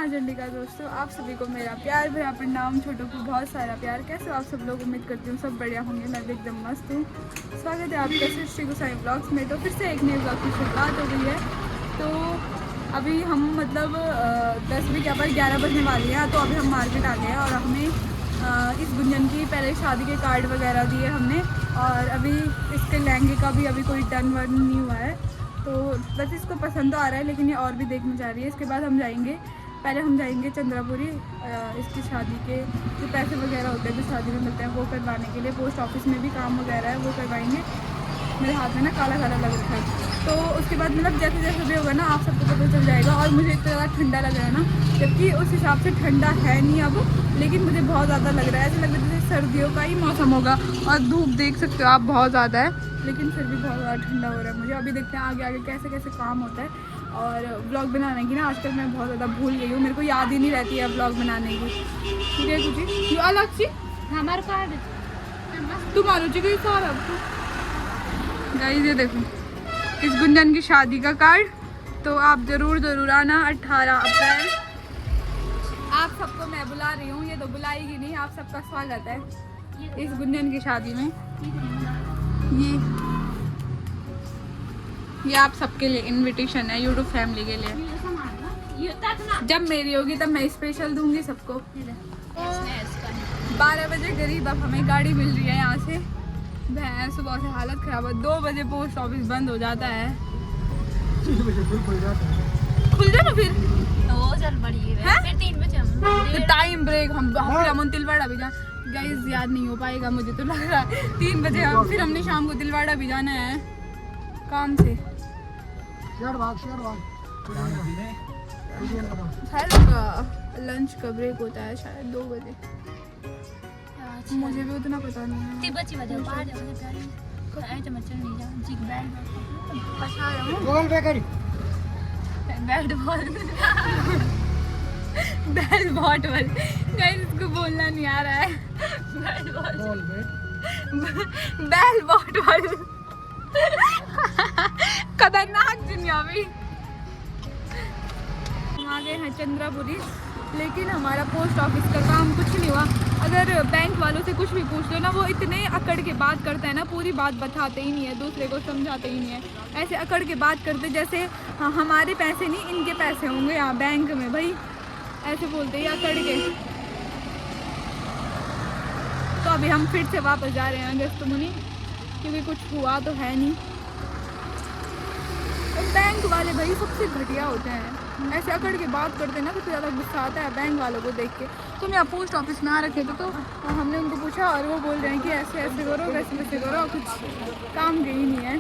माँ चंडिका दोस्तों, आप सभी को मेरा प्यार भरा प्रणाम, छोटों को बहुत सारा प्यार। कैसे हो आप सब लोग? उम्मीद करती हूँ सब बढ़िया होंगे। मैं भी एकदम मस्त हूँ। स्वागत है आपका सृष्टि गोसाई ब्लॉग्स में। तो फिर से एक नए ब्लॉग की शुरुआत हो गई है। तो अभी हम मतलब 10 बजे क्या पर 11 बजने वाली है। तो अभी हम मार्केट आ गए हैं और हमें इस गुंजन की पहले शादी के कार्ड वगैरह दिए हमने, और अभी इसके लहंगे का भी अभी कोई टर्न वर्न नहीं हुआ है। तो बस इसको पसंद तो आ रहा है, लेकिन ये और भी देखने जा रही है। इसके बाद हम जाएंगे, पहले हम जाएंगे चंद्रापुरी इसकी शादी के जो पैसे वगैरह होते हैं जो शादी में मिलते हैं वो करवाने के लिए। पोस्ट ऑफिस में भी काम वगैरह है वो करवाएंगे। मेरे हाथ में ना काला काला लग रखा है। तो उसके बाद मतलब जैसे जैसे भी होगा ना आप सबको पता चल जाएगा। और मुझे इतना ज़्यादा ठंडा लग रहा है ना, जबकि उस हिसाब से ठंडा है नहीं अब, लेकिन मुझे बहुत ज़्यादा लग रहा है। ऐसा लग रहा है जैसे सर्दियों का ही मौसम होगा। और धूप देख सकते हो आप बहुत ज़्यादा है, लेकिन फिर भी बहुत ज़्यादा ठंडा हो रहा है मुझे। अभी देखते हैं आगे आगे कैसे कैसे काम होता है। और व्लॉग बनाने की ना आजकल मैं बहुत ज़्यादा भूल गई हूँ। मेरे को याद ही नहीं रहती है व्लॉग बनाने की। ठीक है कुछ अलग सी हमारे पास तुम्हारे जी सारा गाइस, ये देखो इस गुंजन की शादी का कार्ड। तो आप ज़रूर आना 18 अप्रैल। आप सबको मैं बुला रही हूँ, ये तो बुलाएगी नहीं। आप सबका स्वागत है इस गुंजन की शादी में। ये आप सबके लिए इनविटेशन है, यूट्यूब फैमिली के लिए। जब मेरी होगी तब मैं स्पेशल दूंगी सबको। 12 बजे करीब अब हमें गाड़ी मिल रही है यहाँ से। सुबह से हालत खराब है। 2 बजे पोस्ट ऑफिस बंद हो जाता है। 3 बजे खुल जाए ना फिर चल बड़ी है। फिर 3 बजे टाइम ब्रेक हम तिलवाड़ा भी जा। गाइस याद नहीं हो पाएगा मुझे तो लग रहा है 3 बजे। फिर हमने शाम को तिलवाड़ा भी जाना है काम से। लंच का ब्रेक होता है शायद 2 बजे। मुझे भी उतना पता नहीं है। गाइस इसको बोलना नहीं आ रहा है। बैल बॉटल खतरनाक दुनिया में। हम आ गए हैं चंद्रापुरी, लेकिन हमारा पोस्ट ऑफिस का काम कुछ नहीं हुआ। अगर बैंक वालों से कुछ भी पूछ लो ना, वो इतने अकड़ के बात करते हैं ना, पूरी बात बताते ही नहीं है, दूसरे को समझाते ही नहीं है। ऐसे अकड़ के बात करते जैसे हाँ हमारे पैसे नहीं इनके पैसे होंगे यहाँ बैंक में। भाई ऐसे बोलते ही अकड़ के। तो अभी हम फिर से वापस जा रहे हैं अगस्त मुनि, क्योंकि कुछ हुआ तो है नहीं। तो बैंक वाले भाई सबसे घटिया होते हैं। ऐसे अकड़ के बात करते हैं ना, सबसे ज़्यादा गुस्सा आता है बैंक वालों को देख के। तुम यहाँ पोस्ट ऑफिस में आ रखे थे, तो हमने उनको पूछा और वो बोल रहे हैं कि ऐसे ऐसे करो वैसे वैसे करो, कुछ काम के ही नहीं है।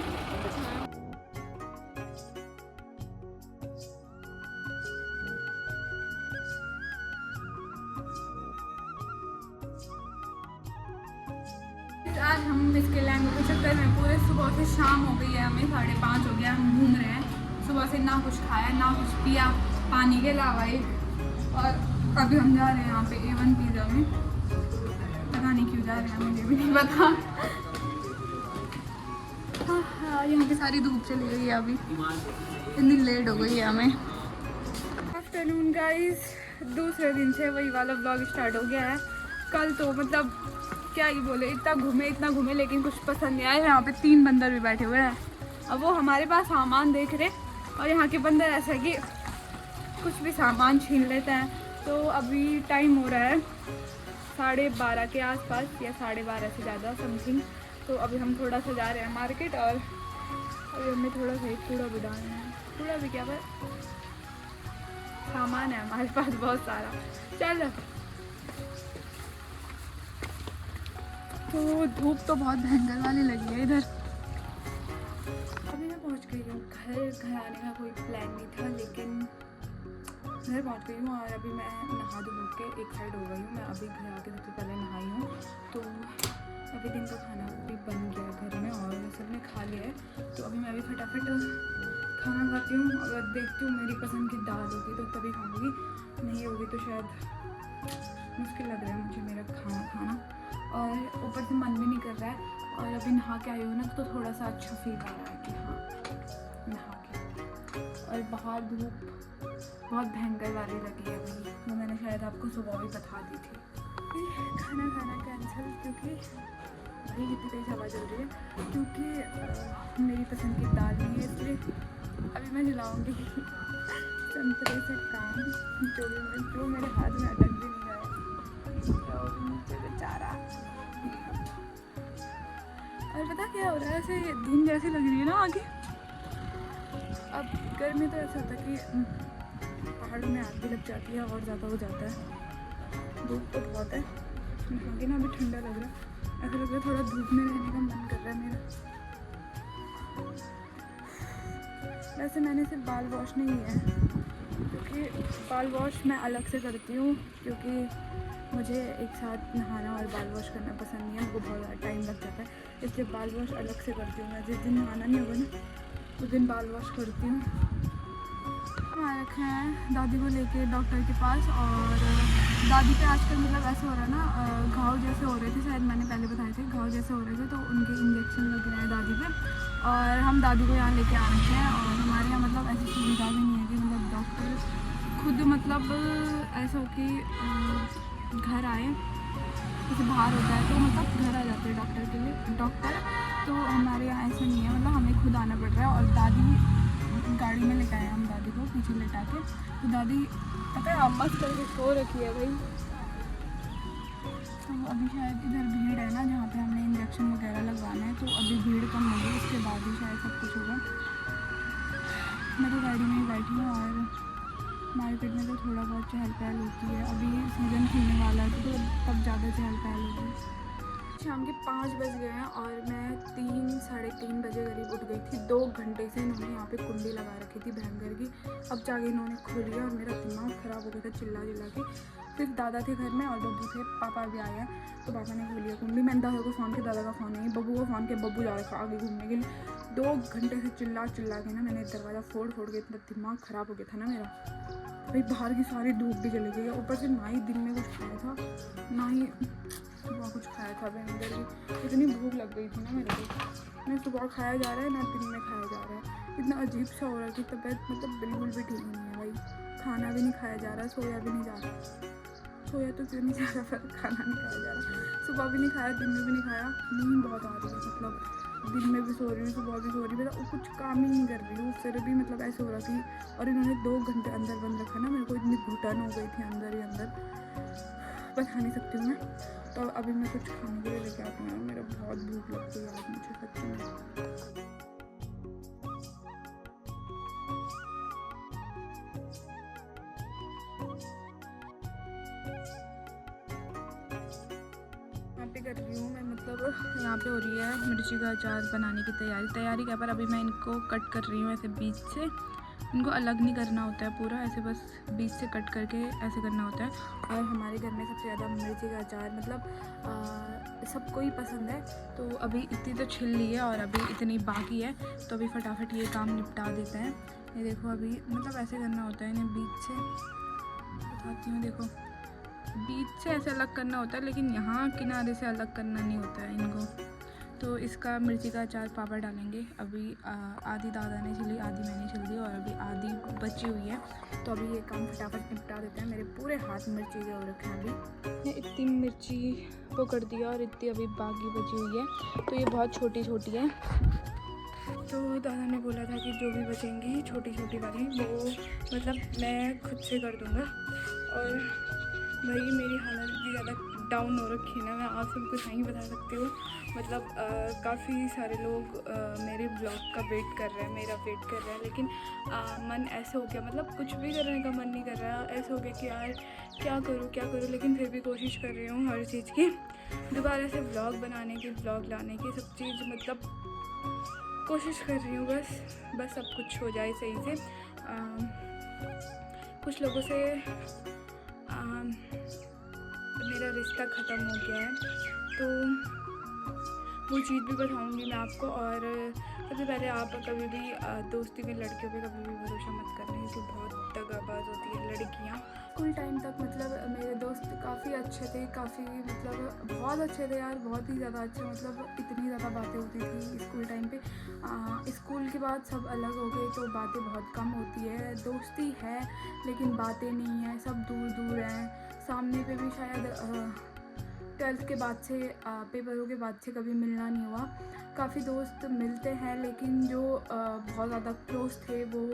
आज हम इसके लहंगे के चक्कर में पूरे सुबह से शाम हो गई है, हमें 5:30 हो गया। हम घूम रहे हैं सुबह से, ना कुछ खाया ना कुछ पिया, पानी के अलावा ही। और अभी हम जा रहे हैं यहाँ पे A1 पिज़्ज़ा में। पता नहीं क्यों जा रहे हैं, मुझे भी नहीं पता। हाँ यहाँ पे सारी धूप चली गई है अभी, इतनी लेट हो गई है हमें। आफ्टरनून गाइस, दूसरे दिन से वही वाला ब्लॉग स्टार्ट हो गया है। कल तो मतलब क्या ही बोले, इतना घूमे लेकिन कुछ पसंद नहीं आया। यहाँ पे 3 बंदर भी बैठे हुए हैं। अब वो हमारे पास सामान देख रहे, और यहाँ के बंदर ऐसा है कि कुछ भी सामान छीन लेते हैं। तो अभी टाइम हो रहा है 12:30 के आसपास या 12:30 से ज़्यादा समथिंग। तो अभी हम थोड़ा सा जा रहे हैं मार्केट, और अभी हमें थोड़ा सा कूड़ा भी डालना है। कूड़ा भी क्या पर सामान है हमारे पास बहुत सारा। चल तो धूप तो बहुत भयंकर वाली लगी है इधर। अभी मैं पहुंच गई हूँ घर आने का कोई प्लान नहीं था, लेकिन घर पहुंच गई हूँ। और अभी मैं नहा धो के एक साइड हो गई हूँ। मैं अभी घर आके सबसे पहले नहाई हूँ। तो अभी दिन का खाना भी बन गया घर में और सबने खा लिया है। तो अभी मैं अभी फटाफट खाना खाती हूँ। अगर देखती हूँ मेरी पसंद की दाल होगी तो तभी खाऊँगी, नहीं होगी तो शायद मुश्किल लग रहा है मुझे मेरा खाना। और ऊपर से मन भी नहीं कर रहा है। और अभी नहा के आई हूँ ना, तो थोड़ा सा अच्छा फील आ रहा है कि हाँ नहा के। और बाहर धूप बहुत भयंकर वाली लगी है अभी। शायद आपको सुबह भी बता दी थी। खाना खाना कैंसिल क्योंकि भाई कितनी तेज़ हवा चल रही है, क्योंकि मेरी पसंद की दाल नहीं है, इसलिए अभी मैं जलाऊँगी संतरे से काम, जो मेरे हाथ में अटक भी नहीं रहा है तो नीचे बेचारा। और पता क्या हो रहा है, ऐसे धुंध जैसी लग रही है ना आगे। अब गर्मी तो ऐसा होता है कि पहाड़ों में आग भी लग जाती है और ज़्यादा हो जाता है। धूप तो बहुत है, आगे ना अभी ठंडा लग रहा है, ऐसा लग रहा है थोड़ा धूप में रहने का मन कर रहा है मेरा। वैसे मैंने सिर्फ बाल वॉश नहीं किया है, क्योंकि बाल वॉश मैं अलग से करती हूँ, क्योंकि मुझे एक साथ नहाना और बाल वॉश करना पसंद नहीं है, उनको बहुत ज़्यादा टाइम लग जाता है, इसलिए बाल वॉश अलग से करती हूँ मैं। जिस दिन नहाना नहीं होगा ना उस दिन बाल वॉश करती हूँ। आ रखे हैं दादी को लेके डॉक्टर के पास, और दादी पे आजकल मतलब ऐसे हो रहा है ना, घाव जैसे हो रहे थे, शायद मैंने पहले बताए थे, घाव जैसे हो रहे थे, तो उनके इंजेक्शन लग रहे हैं दादी पे। और हम दादी को यहाँ लेके आ रखे हैं, और हमारे यहाँ मतलब ऐसी सुविधा भी नहीं है कि मतलब डॉक्टर खुद मतलब ऐसा हो कि घर आए, जैसे बाहर होता है तो मतलब घर आ जाते हैं डॉक्टर के लिए डॉक्टर, तो हमारे यहाँ ऐसा नहीं है, मतलब हमें खुद आना पड़ रहा है। और दादी गाड़ी में लेटाए हम दादी को पीछे लेटा के, तो दादी पता है आप मस्त करके सो रखी है भाई। तो अभी शायद इधर भीड़ है ना जहाँ पे हमने इंजेक्शन वगैरह लगवाना है, तो अभी भीड़ कम होगी, उसके बाद ही शायद सब कुछ होगा। मैं तो गाड़ी में ही बैठी हूँ, और मार्केट में तो थोड़ा बहुत चहल पहल होती है, अभी सीज़न खुलने वाला है तो तब ज़्यादा चहल पहल होगी। शाम के 5 बज गए हैं और मैं 3-3:30 बजे करीब उठ गई थी। 2 घंटे से इन्होंने यहाँ पे कुंडी लगा रखी थी भयंकर की, अब जाके इन्होंने खोली और मेरा दिमाग ख़राब हो गया था चिल्ला चिल्ला के। फिर दादा थे घर में और बब्बू थे, पापा भी आए हैं, तो पापा ने खोली कुंडी। मैंने दादा को फ़ोन किया, दादा का फ़ोन नहीं, बब्बू को फ़ोन किया, बब्बू जा रखा आगे घूमने के लिए। 2 घंटे से चिल्ला चिल्ला के ना मैंने दरवाज़ा फोड़ के, इतना दिमाग ख़राब हो गया था ना मेरा भाई। बाहर की सारी धूप भी चली गई है, ऊपर से ना ही दिन में कुछ खाया था, ना ही सुबह कुछ खाया था। भयंकर की इतनी भूख लग गई थी ना मेरे को, ना सुबह खाया जा रहा है ना दिन में खाया जा रहा है। इतना अजीब सा हो रहा है कि तबीयत मतलब बिल्कुल भी ठीक नहीं है भाई। खाना भी नहीं खाया जा रहा, सोया भी नहीं जा रहा, सोया तो क्यों नहीं जा रहा, पर खाना नहीं खाया जा रहा। सुबह भी नहीं खाया, दिन में भी नहीं खाया, नींद बहुत आ रही है, मतलब दिन में भी सो रही हूँ, सुबह भी सो रही हूँ, मतलब कुछ काम ही नहीं कर रही हूँ। फिर भी मतलब ऐसे हो रहा थी, और इन्होंने 2 घंटे अंदर बंद रखा ना, मेरे को इतनी घुटन हो गई थी अंदर ही अंदर, बता नहीं सकती हूँ मैं। तो अभी मैं कुछ खाने के लिए लेके आती हूँ, मेरा बहुत भूख लगती है आज मुझे सच्ची में। कर रही हूँ मैं, मतलब यहाँ पे हो रही है मिर्ची का अचार बनाने की तैयारी क्या, पर अभी मैं इनको कट कर रही हूँ ऐसे बीच से। इनको अलग नहीं करना होता है पूरा, ऐसे बस बीच से कट करके ऐसे करना होता है। और हमारे घर में सबसे ज़्यादा मिर्ची का अचार मतलब सबको ही पसंद है, तो अभी इतनी तो छिल ली है और अभी इतनी बाकी है, तो अभी फटाफट ये काम निपटा देते हैं। ये देखो अभी मतलब ऐसे करना होता है इन्हें बीच से, बताती हूँ। देखो बीच से ऐसे अलग करना होता है, लेकिन यहाँ किनारे से अलग करना नहीं होता है इनको। तो इसका मिर्ची का अचार पापा डालेंगे। अभी आधी दादा ने छिली, आधी मैंने छिल दी, और अभी आधी बची हुई है, तो अभी ये काम फटाफट निपटा देते हैं। मेरे पूरे हाथ मिर्ची के हो रखे हैं अभी। मैंने इतनी मिर्ची वो कर दिया और इतनी अभी बाकी बची हुई है, तो ये बहुत छोटी छोटी है। तो दादा ने बोला था कि जो भी बचेंगी छोटी छोटी वाली वो मतलब मैं खुद से कर दूँगा। और भाई मेरी हालत इतनी ज़्यादा डाउन हो रखी है ना, मैं आप सबको नहीं बता सकती हूँ। मतलब काफ़ी सारे लोग मेरे ब्लॉग का वेट कर रहे हैं, मेरा वेट कर रहे हैं, लेकिन मन ऐसे हो गया, मतलब कुछ भी करने का मन नहीं कर रहा। ऐसे हो गया कि यार क्या करूँ, लेकिन फिर भी कोशिश कर रही हूँ हर चीज़ की, दोबारा से ब्लॉग बनाने की, ब्लॉग लाने की, सब चीज़ मतलब कोशिश कर रही हूँ। बस सब कुछ हो जाए सही से। कुछ लोगों से मेरा रिश्ता ख़त्म हो गया है, तो वो चीज़ भी बताऊंगी मैं आपको। और सबसे पहले आप कभी भी दोस्ती में लड़कियों पे कभी भी भरोसा मत करना, क्योंकि बहुत दगाबाज होती है लड़कियाँ। स्कूल टाइम तक मतलब मेरे दोस्त काफ़ी अच्छे थे, काफ़ी मतलब बहुत अच्छे थे यार, बहुत ही ज़्यादा अच्छे, मतलब इतनी ज़्यादा बातें होती थी स्कूल टाइम पे। स्कूल के बाद सब अलग हो गए, तो बातें बहुत कम होती है, दोस्ती है लेकिन बातें नहीं है, सब दूर दूर हैं। सामने पे भी शायद 12th के बाद से पेपरों के बाद से कभी मिलना नहीं हुआ। काफ़ी दोस्त मिलते हैं लेकिन जो बहुत ज़्यादा क्लोज थे वो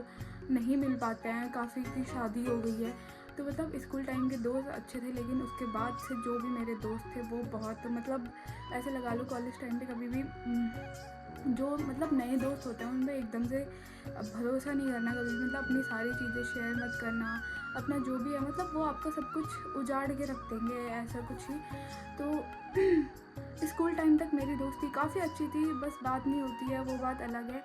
नहीं मिल पाते हैं। काफ़ी की शादी हो गई है, तो मतलब स्कूल टाइम के दोस्त अच्छे थे लेकिन उसके बाद से जो भी मेरे दोस्त थे वो बहुत मतलब ऐसे लगा लो कॉलेज टाइम पे कभी भी जो मतलब नए दोस्त होते हैं उनमें एकदम से भरोसा नहीं करना कभी भी। मतलब अपनी सारी चीज़ें शेयर मत करना, अपना जो भी है मतलब वो आपका सब कुछ उजाड़ के रख देंगे, ऐसा कुछ ही। तो स्कूल टाइम तक मेरी दोस्ती काफ़ी अच्छी थी, बस बात नहीं होती है वो बात अलग है।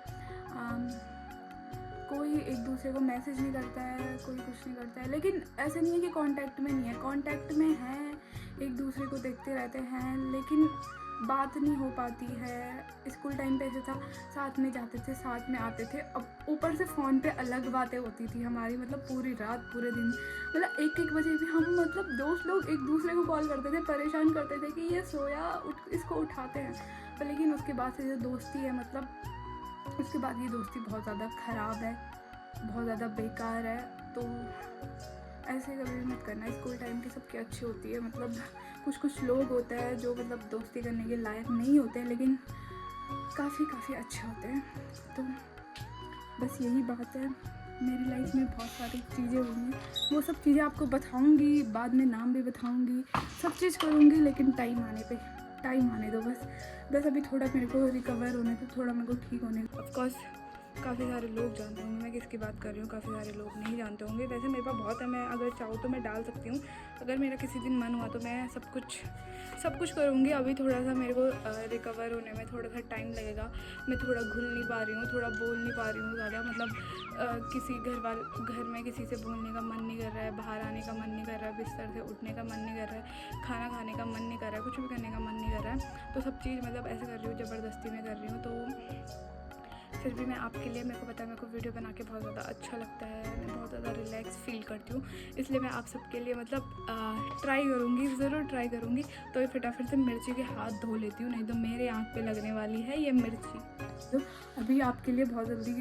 कोई एक दूसरे को मैसेज नहीं करता है, कोई कुछ नहीं करता है, लेकिन ऐसे नहीं है कि कांटेक्ट में नहीं है, कांटेक्ट में हैं, एक दूसरे को देखते रहते हैं लेकिन बात नहीं हो पाती है। स्कूल टाइम पे ऐसे था, साथ में जाते थे, साथ में आते थे। अब ऊपर से फ़ोन पे अलग बातें होती थी हमारी, मतलब पूरी रात पूरे दिन, मतलब 1-1 बजे भी हम मतलब दोस्त लोग एक दूसरे को कॉल करते थे, परेशान करते थे कि ये सोया इसको उठाते हैं। पर लेकिन उसके बाद से जो दोस्ती है मतलब उसके बाद ये दोस्ती बहुत ज़्यादा ख़राब है, बहुत ज़्यादा बेकार है। तो ऐसे कभी भी मत करना। स्कूल टाइम की सबकी अच्छी होती है, मतलब कुछ लोग होते हैं जो मतलब दोस्ती करने के लायक नहीं होते हैं लेकिन काफ़ी अच्छे होते हैं। तो बस यही बात है। मेरी लाइफ में बहुत सारी चीज़ें हुई हैं, वो सब चीज़ें आपको बताऊंगी, बाद में नाम भी बताऊंगी, सब चीज़ करूंगी, लेकिन टाइम आने दो बस अभी थोड़ा मेरे को रिकवर होने दो, थोड़ा मेरे को ठीक होने दो। ऑफकोर्स काफ़ी सारे लोग जानते होंगे मैं किसकी बात कर रही हूँ, काफ़ी सारे लोग नहीं जानते होंगे। वैसे मेरे पास बहुत है, मैं अगर चाहूँ तो मैं डाल सकती हूँ। अगर मेरा किसी दिन मन हुआ तो मैं सब कुछ करूँगी। अभी थोड़ा सा मेरे को रिकवर होने में थोड़ा सा टाइम लगेगा। मैं थोड़ा घुल नहीं पा रही हूँ, थोड़ा बोल नहीं पा रही हूँ ज़्यादा, मतलब किसी घर में किसी से बोलने का मन नहीं कर रहा है, बाहर आने का मन नहीं कर रहा है, बिस्तर से उठने का मन नहीं कर रहा है, खाना खाने का मन नहीं कर रहा है, कुछ भी करने का मन नहीं कर रहा है। तो सब चीज़ मतलब ऐसे कर रही हूँ, ज़बरदस्ती में कर रही हूँ। तो फिर भी मैं आपके लिए, मेरे को पता है मेरे को वीडियो बना के बहुत ज़्यादा अच्छा लगता है, मैं बहुत ज़्यादा रिलैक्स फील करती हूँ, इसलिए मैं आप सबके लिए मतलब ट्राई करूँगी, ज़रूर ट्राई करूँगी। तो ये फटाफट से मिर्ची के हाथ धो लेती हूँ, नहीं तो मेरे आँख पे लगने वाली है ये मिर्ची। तो अभी आपके लिए बहुत जल्दी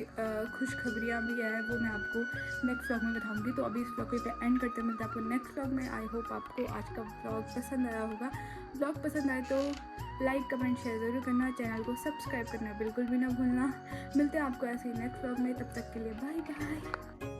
खुशखबरियाँ भी है, वो मैं आपको नेक्स्ट व्लॉग में बताऊँगी। तो अभी इस व्लॉग पे एंड करते मिलते हैं आपको नेक्स्ट व्लॉग में। आई होप आपको आज का व्लॉग पसंद आया होगा। व्लॉग पसंद आए तो लाइक कमेंट शेयर ज़रूर करना, चैनल को सब्सक्राइब करना बिल्कुल भी ना भूलना। मिलते हैं आपको ऐसे ही नेक्स्ट व्लॉग में, तब तक के लिए बाय बाय।